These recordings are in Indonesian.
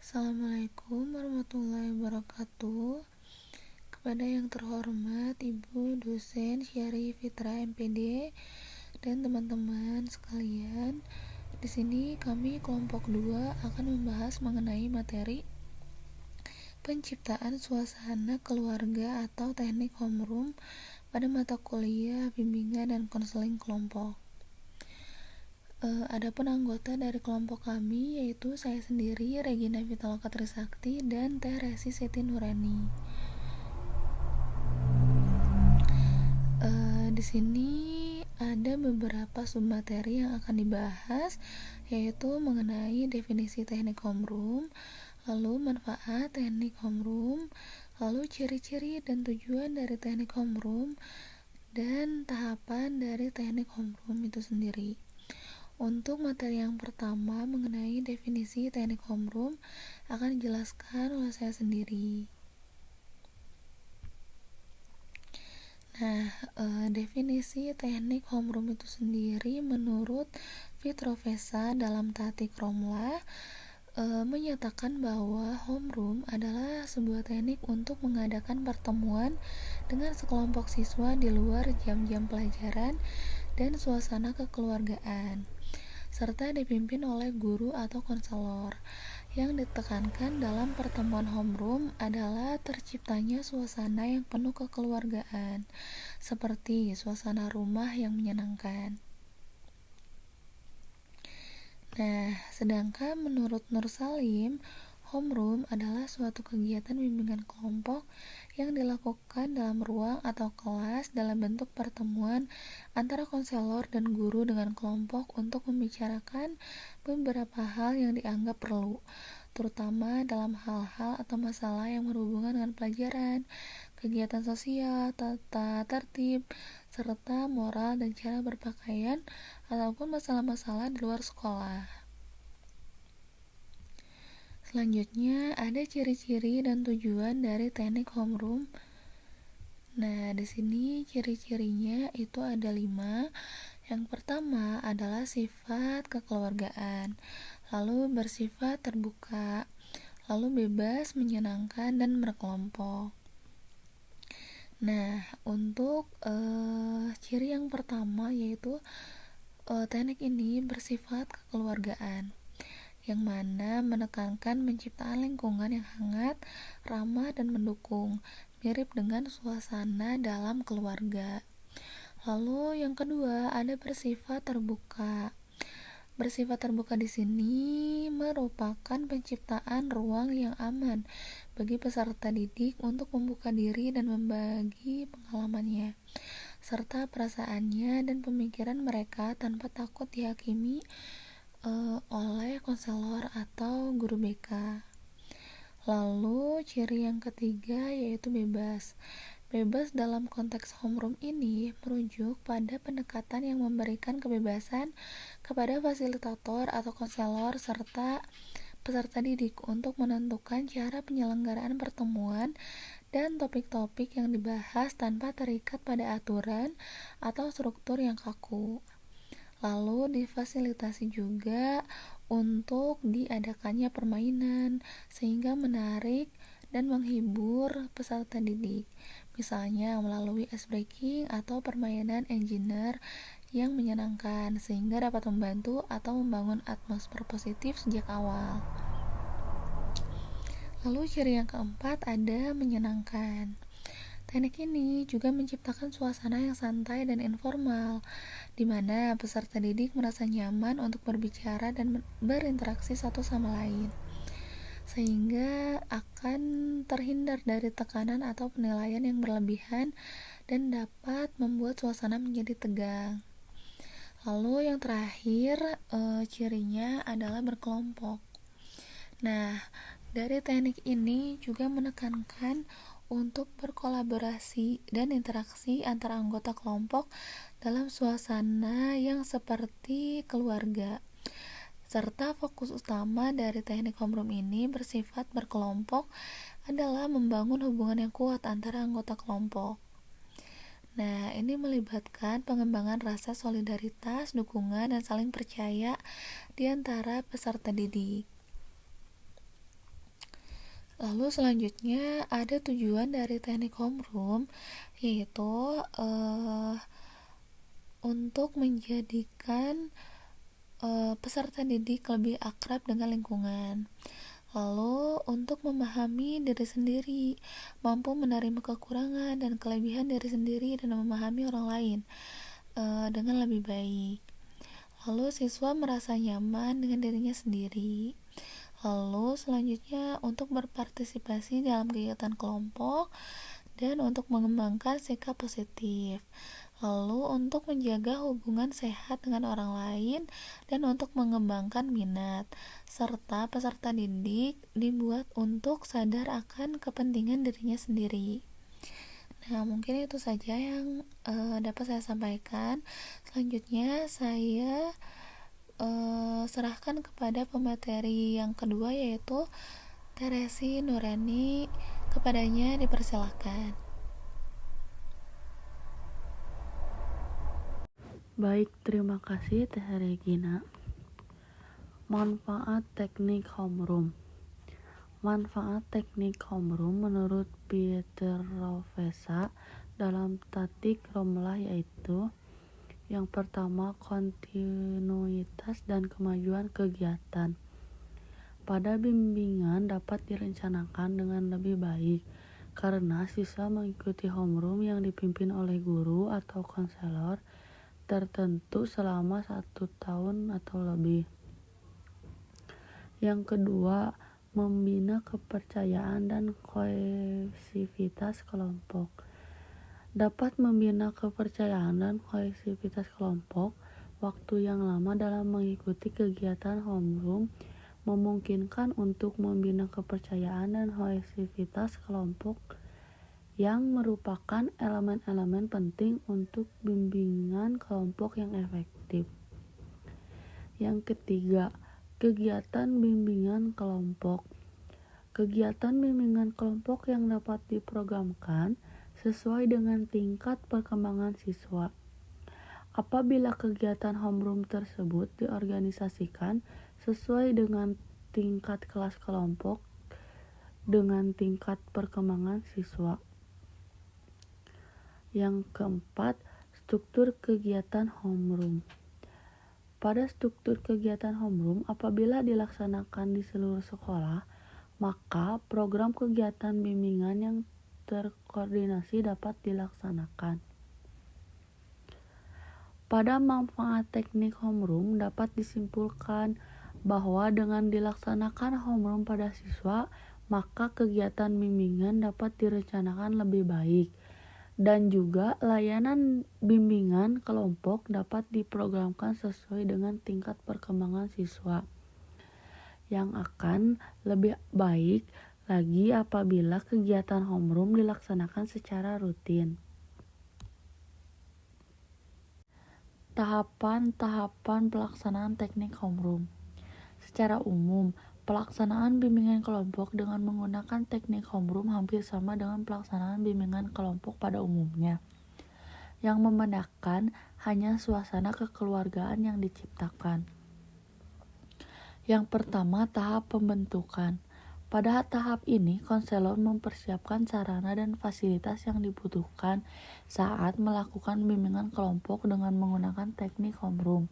Assalamualaikum warahmatullahi wabarakatuh. Kepada yang terhormat Ibu dosen Syari Fitra MPD dan teman-teman sekalian, di sini kami kelompok 2 akan membahas mengenai materi penciptaan suasana keluarga atau teknik homeroom pada mata kuliah bimbingan dan konseling kelompok. Adapun anggota dari kelompok kami yaitu saya sendiri, Regina Vitaloka Trisakti, dan Teh Resi Siti Nurani. Di sini ada beberapa submateri yang akan dibahas, yaitu mengenai definisi teknik homeroom, lalu manfaat teknik homeroom, lalu ciri-ciri dan tujuan dari teknik homeroom, dan tahapan dari teknik homeroom itu sendiri. Untuk materi yang pertama mengenai definisi teknik homeroom akan dijelaskan oleh saya sendiri. Nah, definisi teknik homeroom itu sendiri menurut Vitrovesa dalam Tatik Romlah menyatakan bahwa homeroom adalah sebuah teknik untuk mengadakan pertemuan dengan sekelompok siswa di luar jam-jam pelajaran dan suasana kekeluargaan, serta dipimpin oleh guru atau konselor. Yang ditekankan dalam pertemuan homeroom adalah terciptanya suasana yang penuh kekeluargaan, seperti suasana rumah yang menyenangkan. Nah, sedangkan menurut Nur Salim, homeroom adalah suatu kegiatan bimbingan kelompok yang dilakukan dalam ruang atau kelas dalam bentuk pertemuan antara konselor dan guru dengan kelompok untuk membicarakan beberapa hal yang dianggap perlu, terutama dalam hal-hal atau masalah yang berhubungan dengan pelajaran, kegiatan sosial, tata tertib, serta moral dan cara berpakaian, ataupun masalah-masalah di luar sekolah. Selanjutnya, ada ciri-ciri dan tujuan dari teknik homeroom. Nah, di sini ciri-cirinya itu ada 5. Yang pertama adalah sifat kekeluargaan, lalu bersifat terbuka, lalu bebas, menyenangkan, dan berkelompok. Nah, untuk ciri yang pertama yaitu teknik ini bersifat kekeluargaan, yang mana menekankan penciptaan lingkungan yang hangat, ramah, dan mendukung, mirip dengan suasana dalam keluarga. Lalu yang kedua ada bersifat terbuka. Bersifat terbuka di sini merupakan penciptaan ruang yang aman bagi peserta didik untuk membuka diri dan membagi pengalamannya, serta perasaannya dan pemikiran mereka tanpa takut dihakimi oleh konselor atau guru BK. Lalu ciri yang ketiga yaitu bebas. Bebas dalam konteks homeroom ini merujuk pada pendekatan yang memberikan kebebasan kepada fasilitator atau konselor serta peserta didik untuk menentukan cara penyelenggaraan pertemuan dan topik-topik yang dibahas tanpa terikat pada aturan atau struktur yang kaku. Lalu difasilitasi juga untuk diadakannya permainan sehingga menarik dan menghibur peserta didik, misalnya melalui ice breaking atau permainan engineer yang menyenangkan sehingga dapat membantu atau membangun atmosfer positif sejak awal. Lalu ciri yang keempat ada menyenangkan. Teknik ini juga menciptakan suasana yang santai dan informal, di mana peserta didik merasa nyaman untuk berbicara dan berinteraksi satu sama lain, sehingga akan terhindar dari tekanan atau penilaian yang berlebihan dan dapat membuat suasana menjadi tegang. Lalu yang terakhir cirinya adalah berkelompok. Nah, dari teknik ini juga menekankan untuk berkolaborasi dan interaksi antara anggota kelompok dalam suasana yang seperti keluarga. Serta fokus utama dari teknik homeroom ini bersifat berkelompok adalah membangun hubungan yang kuat antara anggota kelompok. Nah, ini melibatkan pengembangan rasa solidaritas, dukungan, dan saling percaya di antara peserta didik. Lalu selanjutnya ada tujuan dari teknik homeroom, yaitu untuk menjadikan peserta didik lebih akrab dengan lingkungan. Lalu untuk memahami diri sendiri, mampu menerima kekurangan dan kelebihan diri sendiri dan memahami orang lain dengan lebih baik. Lalu siswa merasa nyaman dengan dirinya sendiri. Lalu selanjutnya untuk berpartisipasi dalam kegiatan kelompok dan untuk mengembangkan sikap positif. Lalu untuk menjaga hubungan sehat dengan orang lain dan untuk mengembangkan minat, serta peserta didik dibuat untuk sadar akan kepentingan dirinya sendiri. Nah, mungkin itu saja yang dapat saya sampaikan. Selanjutnya saya serahkan kepada pemateri yang kedua, yaitu Teresi Nurani. Kepadanya dipersilakan. Baik, terima kasih Teh Regina. Manfaat teknik homeroom. Manfaat teknik homeroom menurut Peter Rovesa dalam Tatik Romlah yaitu: yang pertama, kontinuitas dan kemajuan kegiatan. Pada bimbingan dapat direncanakan dengan lebih baik karena siswa mengikuti homeroom yang dipimpin oleh guru atau konselor tertentu selama 1 tahun atau lebih. Yang kedua, membina kepercayaan dan kohesivitas kelompok. Dapat membina kepercayaan dan kohesivitas kelompok. Waktu yang lama dalam mengikuti kegiatan homeroom memungkinkan untuk membina kepercayaan dan kohesivitas kelompok yang merupakan elemen-elemen penting untuk bimbingan kelompok yang efektif. Yang ketiga, kegiatan bimbingan kelompok. Kegiatan bimbingan kelompok yang dapat diprogramkan sesuai dengan tingkat perkembangan siswa. Apabila kegiatan homeroom tersebut diorganisasikan sesuai dengan tingkat kelas kelompok dengan tingkat perkembangan siswa. Yang keempat, struktur kegiatan homeroom. Pada struktur kegiatan homeroom, apabila dilaksanakan di seluruh sekolah, maka program kegiatan bimbingan yang terkoordinasi dapat dilaksanakan. Pada manfaat teknik homeroom dapat disimpulkan bahwa dengan dilaksanakan homeroom pada siswa, maka kegiatan bimbingan dapat direncanakan lebih baik. Dan juga layanan bimbingan kelompok dapat diprogramkan sesuai dengan tingkat perkembangan siswa, yang akan lebih baik lagi apabila kegiatan homeroom dilaksanakan secara rutin. Tahapan-tahapan pelaksanaan teknik homeroom. Secara umum, pelaksanaan bimbingan kelompok dengan menggunakan teknik homeroom hampir sama dengan pelaksanaan bimbingan kelompok pada umumnya. Yang membedakan hanya suasana kekeluargaan yang diciptakan. Yang pertama, tahap pembentukan. Pada tahap ini, konselor mempersiapkan sarana dan fasilitas yang dibutuhkan saat melakukan bimbingan kelompok dengan menggunakan teknik homeroom.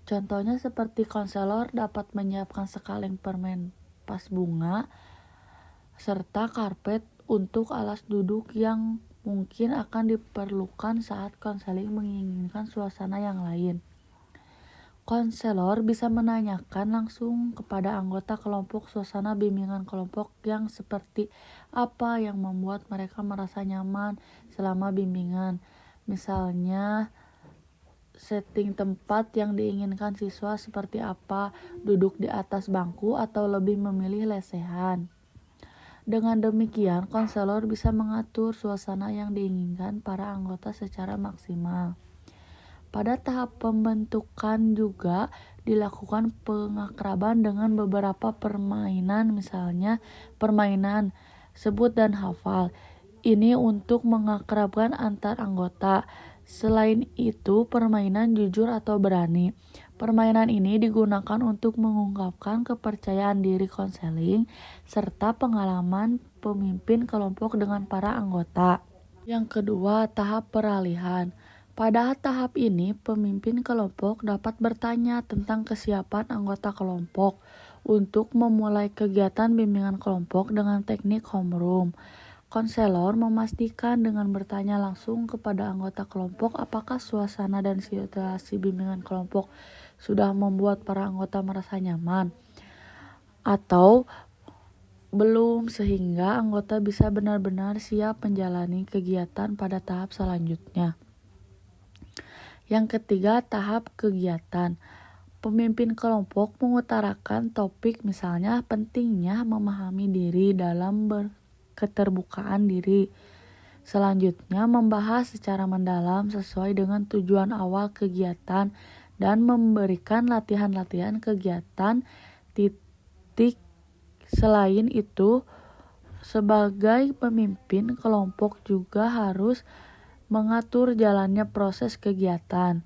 Contohnya seperti konselor dapat menyiapkan sekalian permen pas bunga serta karpet untuk alas duduk yang mungkin akan diperlukan saat konseling menginginkan suasana yang lain. Konselor bisa menanyakan langsung kepada anggota kelompok suasana bimbingan kelompok yang seperti apa yang membuat mereka merasa nyaman selama bimbingan. Misalnya, setting tempat yang diinginkan siswa seperti apa, duduk di atas bangku atau lebih memilih lesehan. Dengan demikian, konselor bisa mengatur suasana yang diinginkan para anggota secara maksimal. Pada tahap pembentukan juga dilakukan pengakraban dengan beberapa permainan, misalnya permainan sebut dan hafal. Ini untuk mengakrabkan antar anggota. Selain itu, permainan jujur atau berani. Permainan ini digunakan untuk mengungkapkan kepercayaan diri konseling serta pengalaman pemimpin kelompok dengan para anggota. Yang kedua, tahap peralihan. Pada tahap ini, pemimpin kelompok dapat bertanya tentang kesiapan anggota kelompok untuk memulai kegiatan bimbingan kelompok dengan teknik homeroom. Konselor memastikan dengan bertanya langsung kepada anggota kelompok apakah suasana dan situasi bimbingan kelompok sudah membuat para anggota merasa nyaman atau belum, sehingga anggota bisa benar-benar siap menjalani kegiatan pada tahap selanjutnya. Yang ketiga, tahap kegiatan. Pemimpin kelompok mengutarakan topik, misalnya pentingnya memahami diri dalam keterbukaan diri. Selanjutnya, membahas secara mendalam sesuai dengan tujuan awal kegiatan dan memberikan latihan-latihan kegiatan titik. Selain itu, sebagai pemimpin kelompok juga harus mengatur jalannya proses kegiatan.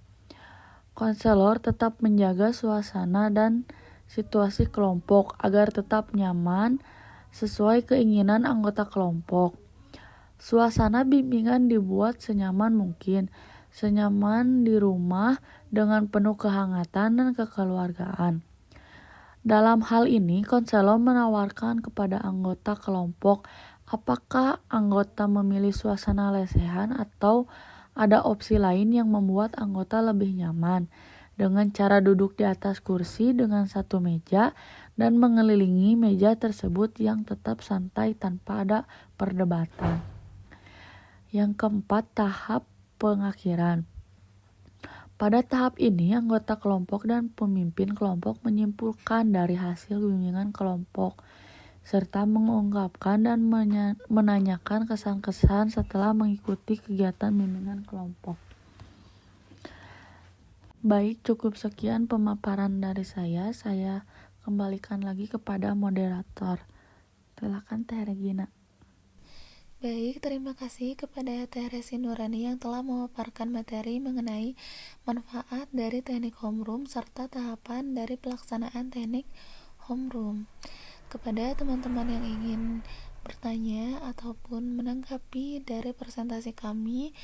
Konselor tetap menjaga suasana dan situasi kelompok agar tetap nyaman sesuai keinginan anggota kelompok. Suasana bimbingan dibuat senyaman mungkin, senyaman di rumah dengan penuh kehangatan dan kekeluargaan. Dalam hal ini, konselor menawarkan kepada anggota kelompok apakah anggota memilih suasana lesehan atau ada opsi lain yang membuat anggota lebih nyaman, dengan cara duduk di atas kursi dengan satu meja dan mengelilingi meja tersebut yang tetap santai tanpa ada perdebatan. Yang keempat, tahap pengakhiran. Pada tahap ini, anggota kelompok dan pemimpin kelompok menyimpulkan dari hasil bimbingan kelompok, serta mengungkapkan dan menanyakan kesan-kesan setelah mengikuti kegiatan bimbingan kelompok. Baik, cukup sekian pemaparan dari saya. Saya kembalikan lagi kepada moderator. Silakan Teh Regina. Baik, terima kasih kepada Teh Resi Nurani yang telah memaparkan materi mengenai manfaat dari teknik homeroom serta tahapan dari pelaksanaan teknik homeroom. Kepada teman-teman yang ingin bertanya ataupun menanggapi dari presentasi kami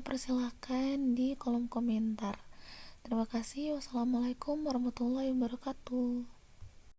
persilahkan di kolom komentar. Terima kasih. Wassalamualaikum warahmatullahi wabarakatuh.